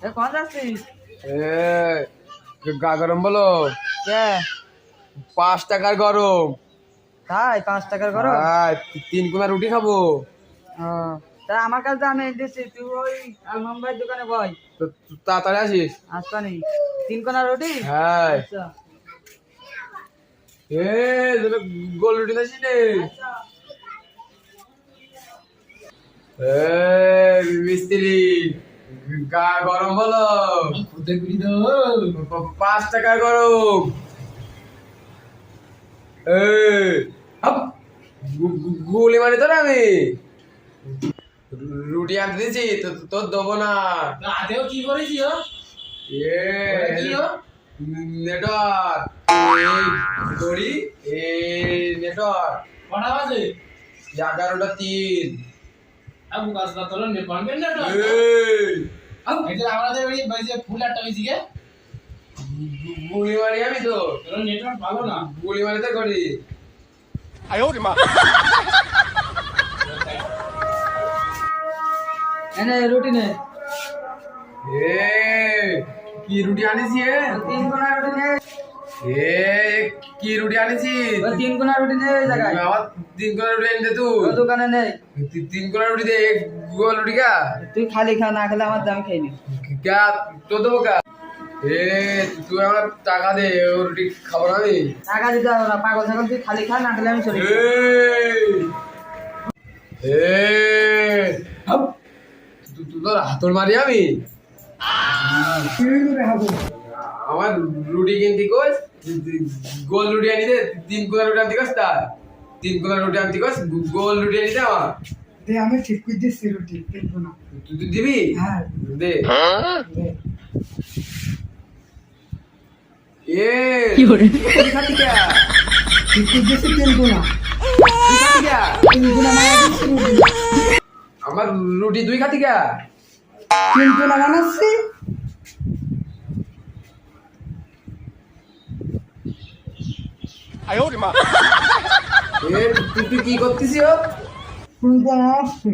কখন যাচ্ছিস? গরম বলো। কে? 5 টাকার গরম। তাই 5 টাকার করো? 3 কোনা রুটি খাবো। তা আমার কাছে আমি দিচ্ছি, তুই ওই আলমাম ভাইয়ের দোকানে বই। তো তাড়াতাড়ি আসিস। আসবানি 3 কোনা রুটি। হ্যাঁ। আচ্ছা গোল রুটি খাচ্ছি রে। আচ্ছা। মিস্ত্রি গরম বলো। 5 টাকার গরম। গুলি মারি তো না আমি। রুটি আনতে দিয়েছি তোর দেবো না। আদেও কি করেছি ও? কি ও? নেটওয়ার্ক করি নেটওয়ার্ক কটা বাজে? 11টা 3। আবু কাজটা তোর নে পারবেন না তো? এটা আমাদের ওই যে ফুল একটা হইছে কে? গুলি মারি আমি তো। তোর নেটওয়ার্ক ভালো না। গুলি মারি তো করি। এনে রুটি নে। কি রুটি আনিছি 3 কোনা রুটি নে। কি রুটি আনিছি 3 কোনা রুটি নে এই জায়গায়। আমার 3 কোনা রুটি এনে দে তুই। ওই দোকানে নে। 3 কোনা রুটি দে। গোল রুটি কা তুই খালি খা, না খেলে আমার দাম খাইনি। क्या तो দেবো কা? তুই আমার টাকা দে, ও রুটি খাবো না আমি। টাকা দিতে হবে না, পাগল ছাগল, তুই খালি খা, না খেলে আমি চলে যাবো। তুই তোর হাতর মারি আমি। আমার রুটি কিনতে কস, গোল রুটি আনি দে। 3 কোনা রুটি আনতে কস তার। 3 কোনা রুটি আনতে কস, গোল রুটি আনি দে আমার। আমি ঠিক করে দিচ্ছি রুটি 3 কোনা। তুই দিবি? হ্যাঁ দে। কি করে? তুই খাতি কে? ঠিক করে দিচ্ছি 3 কোনা। তুই খাতি কে? 3 কোনা মানে দিচ্ছি রুটি। আমার রুটি তুই খাতি কে? 3 কোনা বানাচ্ছি। তুই কি করতেছিস? 3 কোনা আসছে।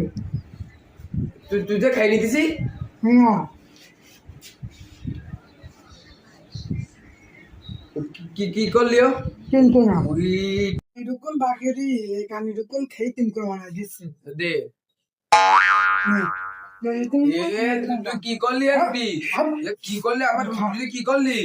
তুই যে খাই নিতেছি। হ্যাঁ কি করলি? 3 কোনা। ওই এরকম বাকেরি এই কানি এরকম খেয়ে 3 কোনা বানাই দিচ্ছি। দে। তুই তুই কি করলি? কি করলি আমার রুটি কি করলি?